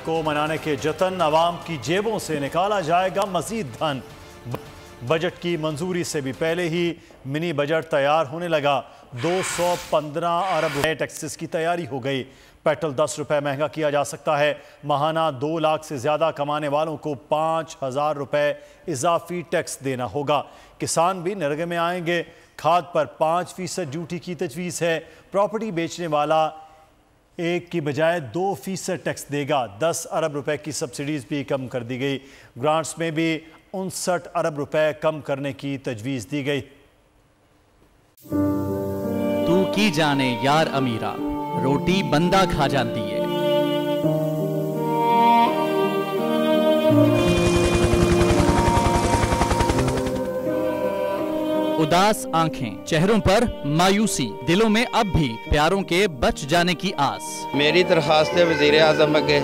को मनाने के जतन, अवाम की जेबों से निकाला जाएगा मजीद धन। बजट की मंजूरी से भी पहले ही मिनी बजट तैयार होने लगा। 215 अरब रुपए टैक्सेस की तैयारी हो गई। पेट्रोल 10 रुपए महंगा किया जा सकता है। माहाना 2 लाख से ज्यादा कमाने वालों को 5,000 रुपए इजाफी टैक्स देना होगा। किसान भी नरगे में आएंगे। खाद पर 5% ड्यूटी की तजवीज़ है। प्रॉपर्टी बेचने वाला 1 की बजाय 2% टैक्स देगा। 10 अरब रुपए की सब्सिडीज भी कम कर दी गई। ग्रांट्स में भी 59 अरब रुपए कम करने की तजवीज़ दी गई। तू की जाने यार अमीरा, रोटी बंदा खा जाती है। उदास आंखें, चेहरों पर मायूसी, दिलों में अब भी प्यारों के बच जाने की आस। मेरी दरखास्त है वज़ीर आज़म के,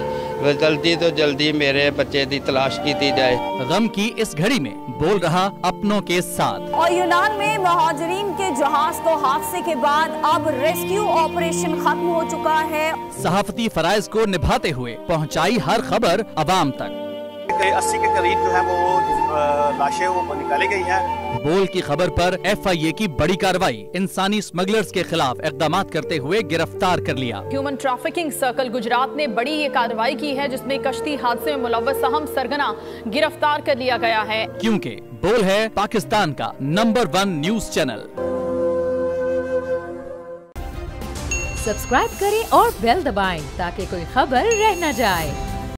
जल्दी तो जल्दी मेरे बच्चे की तलाश की जाए। गम की इस घड़ी में बोल रहा अपनों के साथ। और यूनान में महाजरीन के जहाज को हादसे के बाद अब रेस्क्यू ऑपरेशन खत्म हो चुका है। सहाफती फराइज को निभाते हुए पहुंचाई हर खबर अवाम तक। 80 के करीब जो है वो लाशें वो निकाली गई हैं। बोल की खबर पर FIA की बड़ी कार्रवाई, इंसानी स्मगलर्स के खिलाफ इकदाम करते हुए गिरफ्तार कर लिया। ह्यूमन ट्रैफिकिंग सर्कल गुजरात ने बड़ी ये कार्रवाई की है, जिसमें कश्ती हादसे में मुलव्वस अहम सरगना गिरफ्तार कर लिया गया है। क्योंकि बोल है पाकिस्तान का नंबर 1 न्यूज चैनल। सब्सक्राइब करें और बेल दबाएं ताकि कोई खबर रह न जाए।